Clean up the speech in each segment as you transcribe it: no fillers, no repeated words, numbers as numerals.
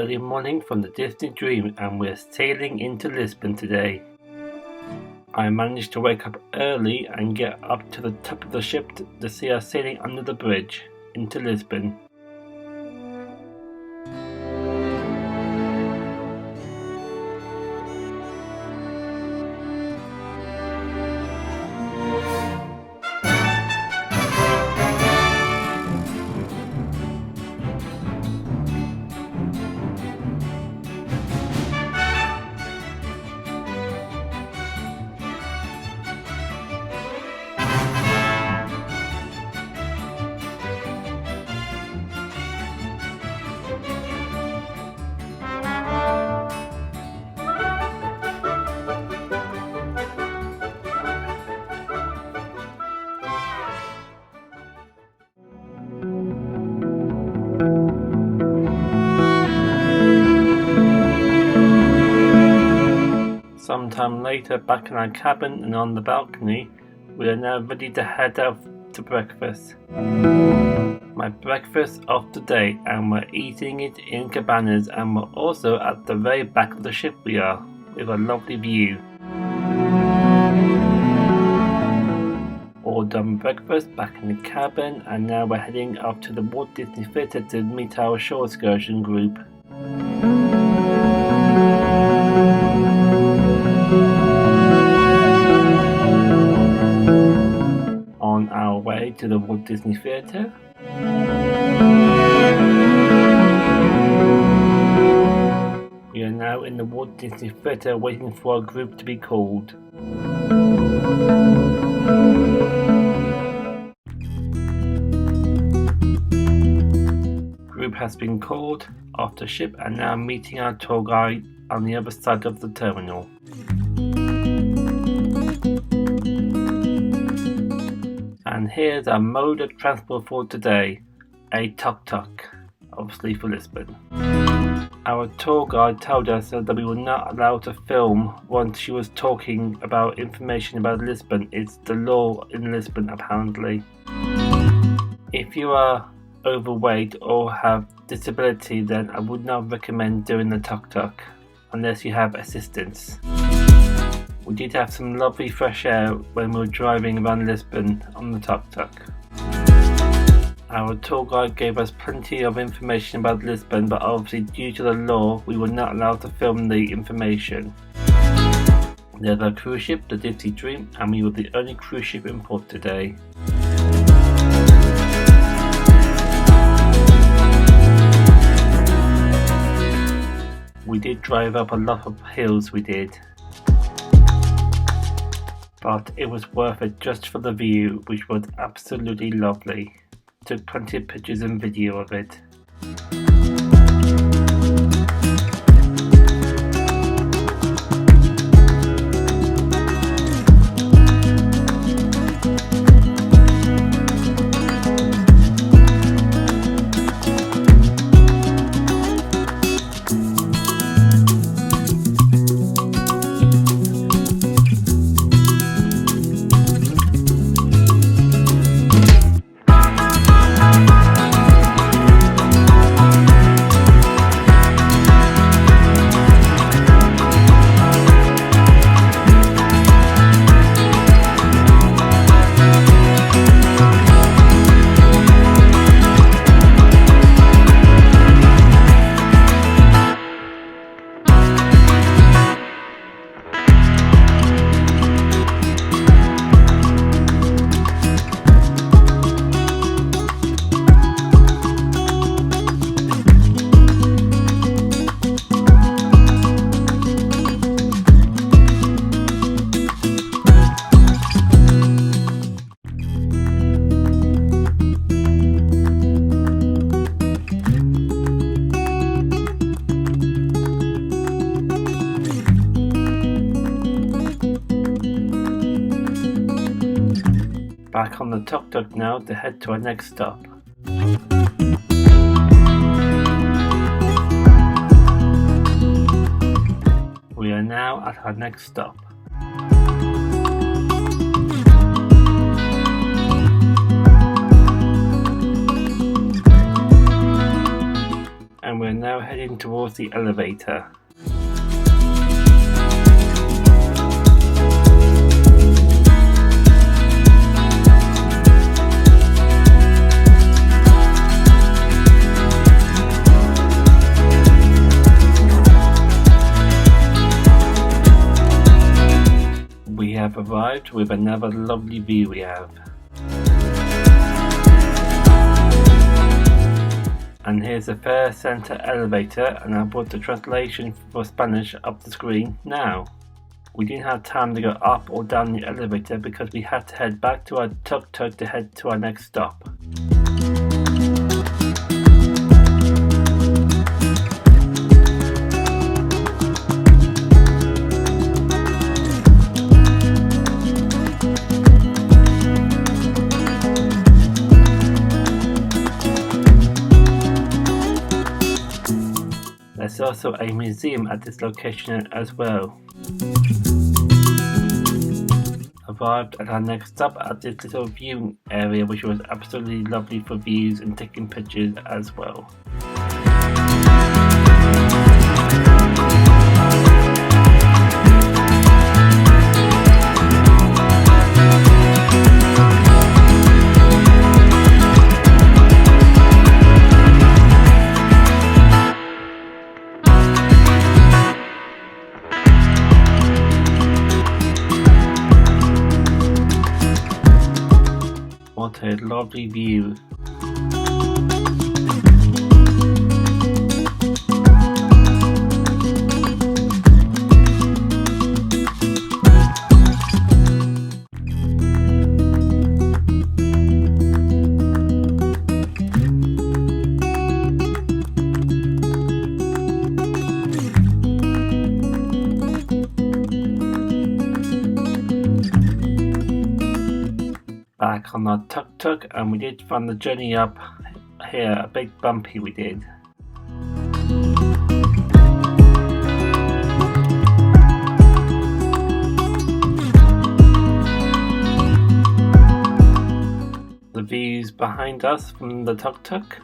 early morning from the Disney Dream and we're sailing into Lisbon today. I managed to wake up early and get up to the top of the ship to see us sailing under the bridge into Lisbon. Sometime later, back in our cabin and on the balcony, we are now ready to head out to breakfast. My breakfast of the day, and we're eating it in cabanas, and we're also at the very back of the ship we are, with a lovely view. All done breakfast back in the cabin, and now we're heading up to the Walt Disney Theatre to meet our shore excursion group. On our way to the Walt Disney Theatre, we are now in the Walt Disney Theatre waiting for our group to be called. Group has been called off the ship and now meeting our tour guide on the other side of the terminal. And here's our mode of transport for today, a Tuk Tuk, obviously for Lisbon. Our tour guide told us that we were not allowed to film once she was talking about information about Lisbon. It's the law in Lisbon apparently. If you are overweight or have disability, then I would not recommend doing the Tuk Tuk unless you have assistance. We did have some lovely fresh air when we were driving around Lisbon on the Tuk Tuk. Our tour guide gave us plenty of information about Lisbon, but obviously due to the law we were not allowed to film the information. There's our cruise ship, the Disney Dream, and we were the only cruise ship in port today. We did drive up a lot of hills, we did. But it was worth it just for the view, which was absolutely lovely. Took plenty of pictures and video of it. Back on the Tuk Tuk now to head to our next stop. We are now at our next stop. And we're now heading towards the elevator. We have arrived with another lovely view we have. And here's the fare center elevator, and I brought the translation for Spanish up the screen now. We didn't have time to go up or down the elevator because we had to head back to our Tuk Tuk to head to our next stop. There's also a museum at this location as well. Arrived at our next stop at this little viewing area, which was absolutely lovely for views and taking pictures as well. What a lovely view. Back on our Tuk Tuk, and we did find the journey up here a bit bumpy we did. The views behind us from the Tuk Tuk.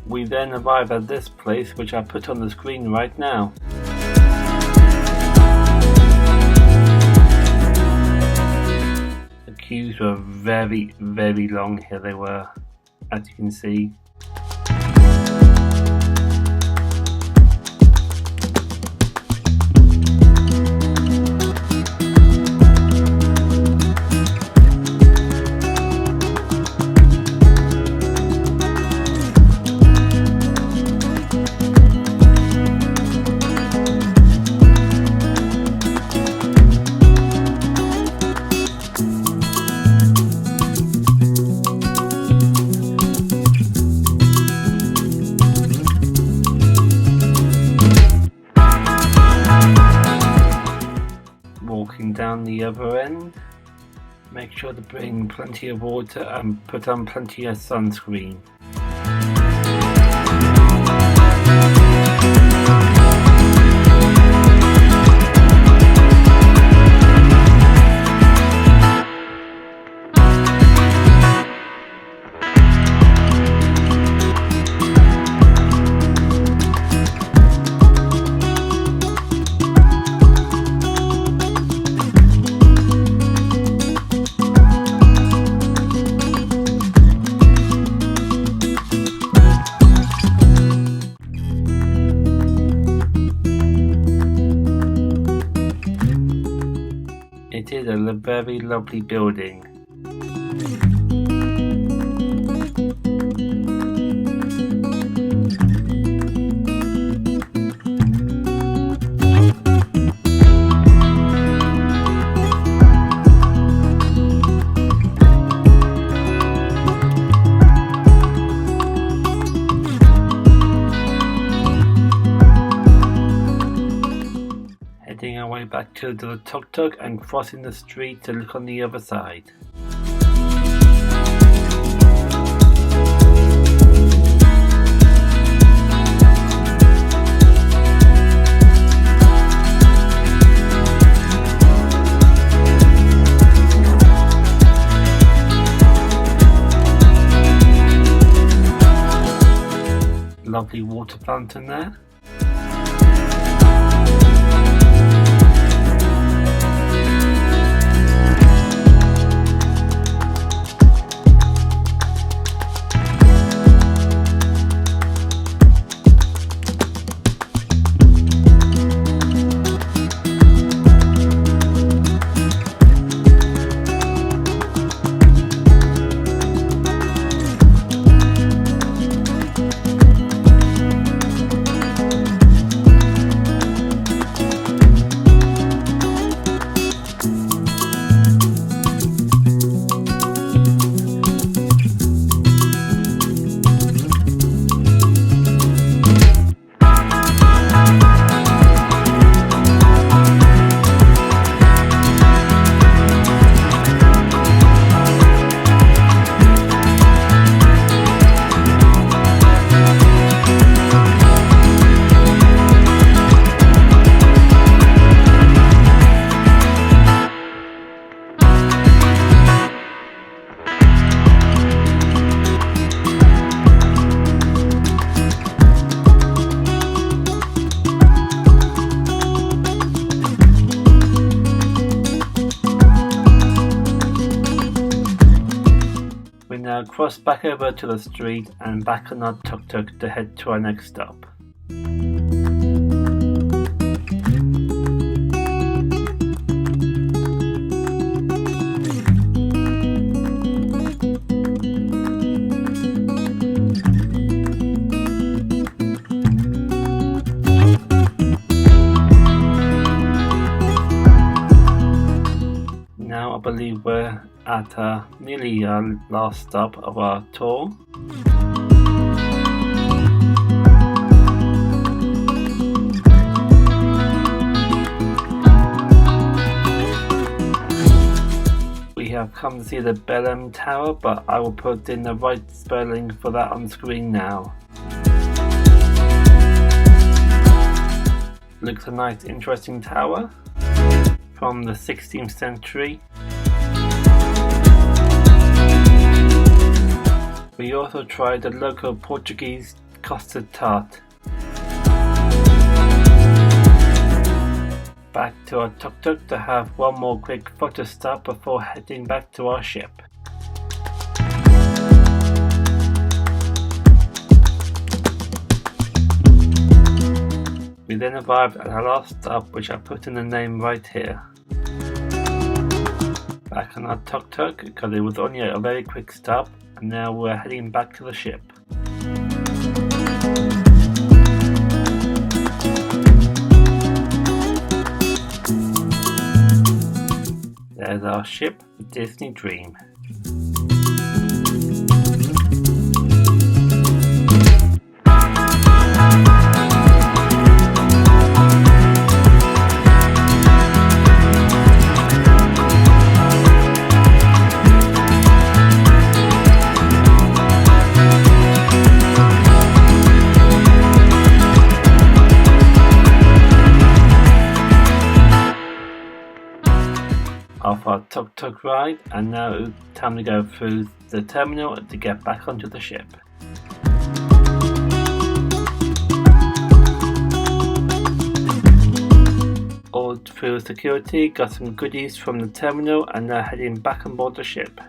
We then arrive at this place, which I put on the screen right now. The queues were very long here, they were, as you can see. Walking down the other end, make sure to bring plenty of water and put on plenty of sunscreen. It is a very lovely building. Heading our way back to the Tuk Tuk and crossing the street to look on the other side. lovely water fountain there. We now cross back over to the street and back on our Tuk Tuk to head to our next stop. Now I believe we're at nearly our last stop of our tour. We have come to see the Belém Tower, but I will put in the right spelling for that on screen now. Looks a nice interesting tower from the 16th century. We also tried the local Portuguese custard tart. Back to our Tuk Tuk to have one more quick photo stop before heading back to our ship. We then arrived at our last stop, which I put in the name right here. Back on our Tuk Tuk, because it was only a very quick stop, and now we're heading back to the ship. There's our ship, the Disney Dream. Off our Tuk Tuk ride, and now it's time to go through the terminal to get back onto the ship. All through security, got some goodies from the terminal, and now heading back on board the ship.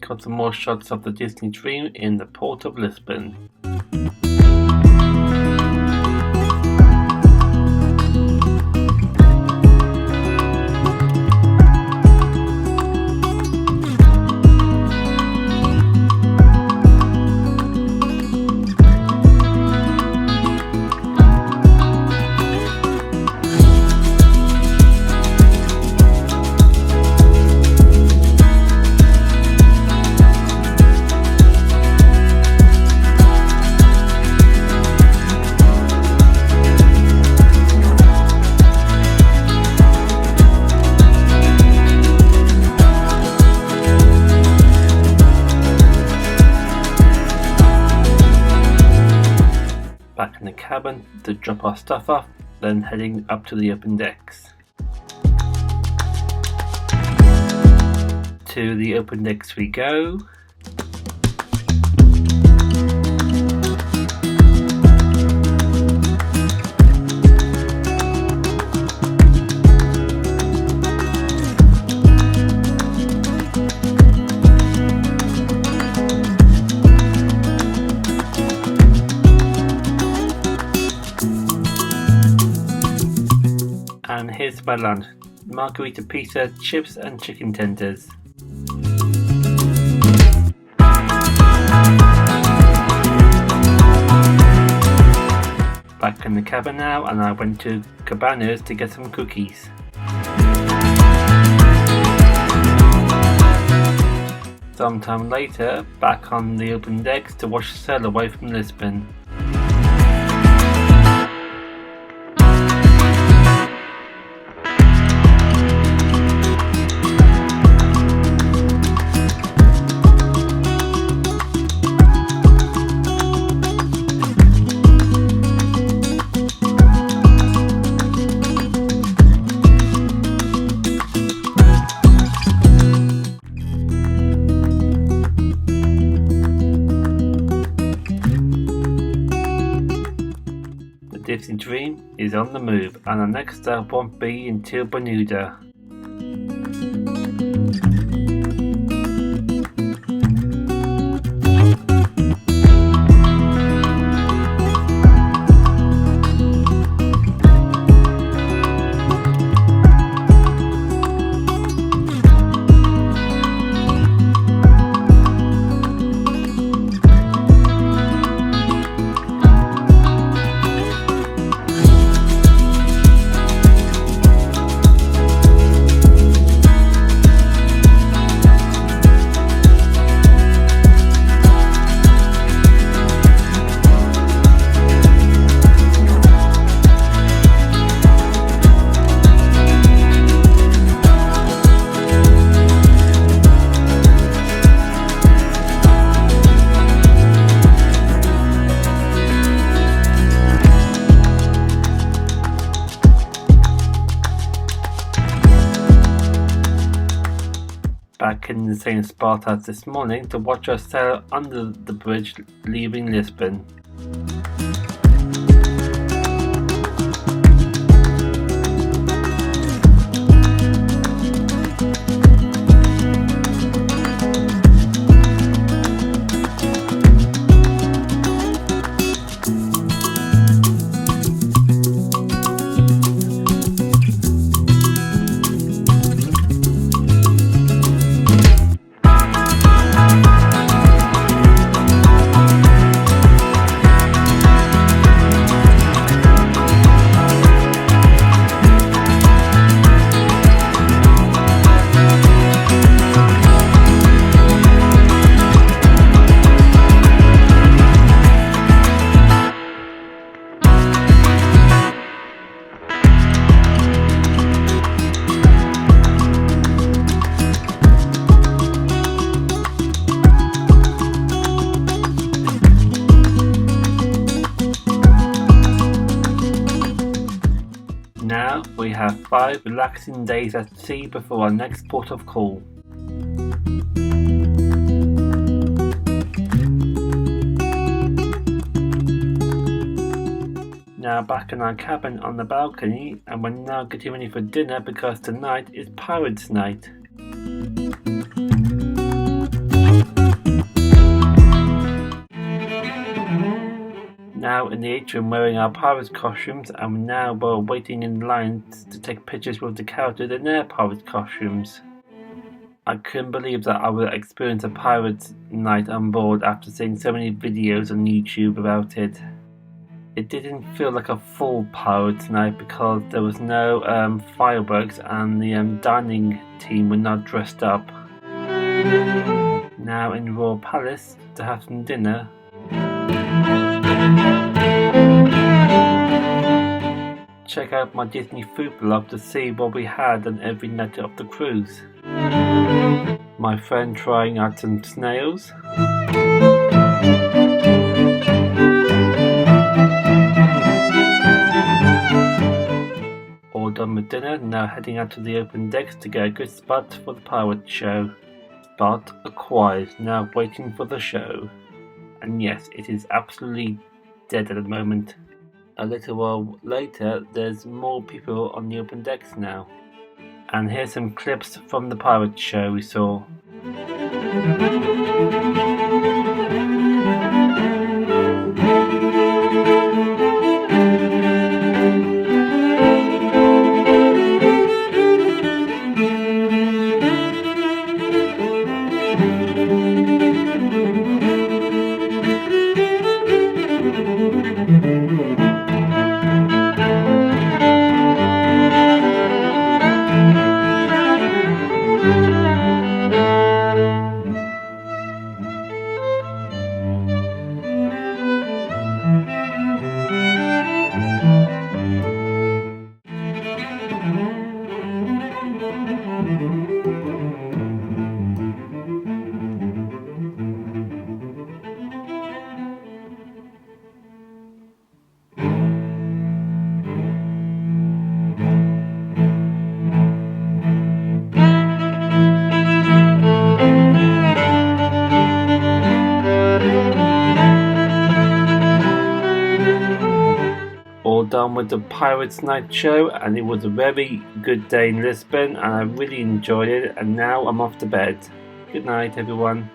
Got some more shots of the Disney Dream in the port of Lisbon. cabin to drop our stuff off, then heading up to the open decks. To the open decks we go. And here's my lunch: margarita pizza, chips and chicken tenders. Back in the cabin now, and I went to Cabanas to get some cookies. Sometime later, back on the open decks to watch sail away from Lisbon. Disney Dream is on the move, and our next stop won't be until Bermuda. Back in the same spot as this morning to watch us sail under the bridge leaving Lisbon. Now we have 5 relaxing days at sea before our next port of call. Now back in our cabin on the balcony, and we're now getting ready for dinner because tonight is Pirates Night. Now in the atrium wearing our pirates costumes, and now we're waiting in lines to take pictures with the characters in their pirates costumes. I couldn't believe that I would experience a pirates night on board after seeing so many videos on YouTube about it. It didn't feel like a full pirates night because there was no fireworks, and the dining team were not dressed up. Now in Royal Palace to have some dinner. Check out my Disney food blog to see what we had on every night of the cruise. My friend trying out some snails. with dinner, now heading out to the open decks to get a good spot for the pirate show. Spot acquired, now waiting for the show. And yes, it is absolutely dead at the moment. A little while later, there's more people on the open decks now. And here's some clips from the pirate show we saw. All done with the Pirates Night show, and it was a very good day in Lisbon, and I really enjoyed it, and now I'm off to bed. Good night, everyone.